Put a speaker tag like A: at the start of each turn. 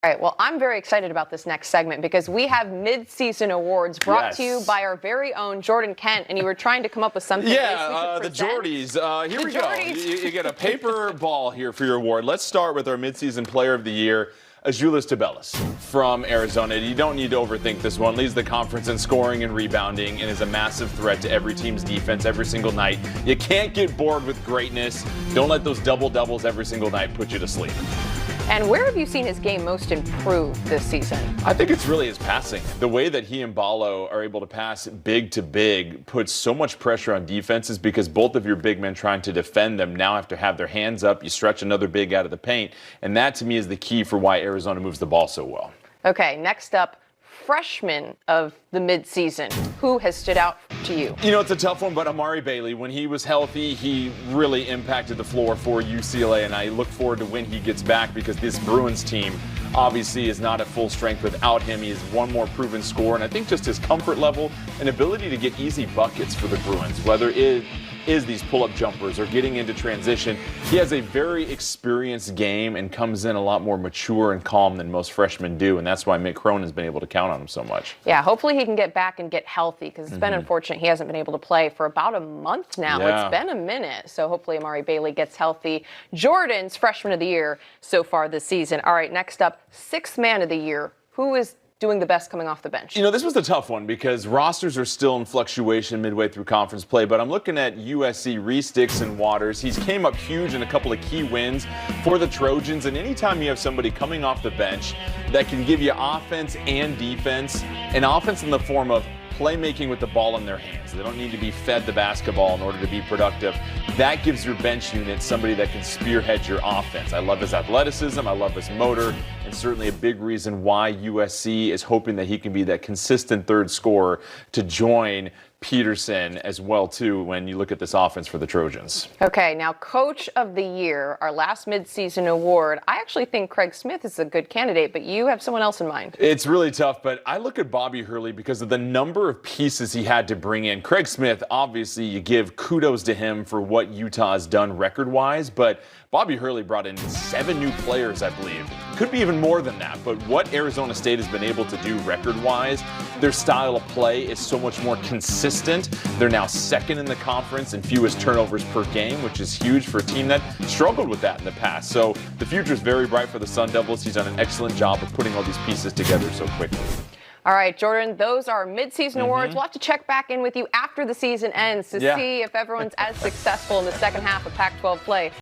A: All right, well, I'm very excited about this next segment because we have mid-season awards brought to you by our very own Jordan Kent, and you were trying to come up with something.
B: Yeah, the Jordies. Here we go. You get a paper ball here for your award. Let's start with our mid-season player of the year, Azuolas Tubelis from Arizona. You don't need to overthink this one. Leads the conference in scoring and rebounding and is a massive threat to every team's defense every single night. You can't get bored with greatness. Don't let those double-doubles every single night put you to sleep.
A: And where have you seen his game most improve this season?
B: I think it's really his passing. The way that he and Ballo are able to pass big to big puts so much pressure on defenses because both of your big men trying to defend them now have to have their hands up. You stretch another big out of the paint. And that, to me, is the key for why Arizona moves the ball so well.
A: Okay, next up, freshman of the midseason. Who has stood out to you?
B: You know, it's a tough one, but Amari Bailey, when he was healthy, he really impacted the floor for UCLA, and I look forward to when he gets back because this Bruins team obviously is not at full strength without him. He is one more proven scorer, and I think just his comfort level and ability to get easy buckets for the Bruins, whether it is these pull-up jumpers or getting into transition. He has a very experienced game and comes in a lot more mature and calm than most freshmen do, and that's why Mick Cronin's been able to count on him so much.
A: Yeah, hopefully he can get back and get healthy because it's been unfortunate he hasn't been able to play for about a month now.
B: Yeah.
A: It's been a minute, so hopefully Amari Bailey gets healthy. Jordan's freshman of the year so far this season. All right, next up, sixth man of the year. Who is doing the best coming off the bench?
B: You know, this was a tough one because rosters are still in fluctuation midway through conference play, but I'm looking at USC Reese Dixon Waters. He's came up huge in a couple of key wins for the Trojans, and anytime you have somebody coming off the bench that can give you offense and defense, and offense in the form of playmaking with the ball in their hands. They don't need to be fed the basketball in order to be productive. That gives your bench unit somebody that can spearhead your offense. I love his athleticism. I love his motor. And certainly a big reason why USC is hoping that he can be that consistent third scorer to join Peterson as well, too, when you look at this offense for the Trojans.
A: Okay, now Coach of the Year, our last midseason award. I actually think Craig Smith is a good candidate, but you have someone else in mind.
B: It's really tough, but I look at Bobby Hurley because of the number of pieces he had to bring in. Craig Smith, obviously, you give kudos to him for what Utah has done record-wise, but Bobby Hurley brought in 7 new players, I believe. Could be even more than that, but what Arizona State has been able to do record-wise, their style of play is so much more consistent. They're now second in the conference in fewest turnovers per game, which is huge for a team that struggled with that in the past. So the future is very bright for the Sun Devils. He's done an excellent job of putting all these pieces together so quickly.
A: All right, Jordan, those are mid-season awards. We'll have to check back in with you after the season ends to see if everyone's as successful in the second half of Pac-12 play.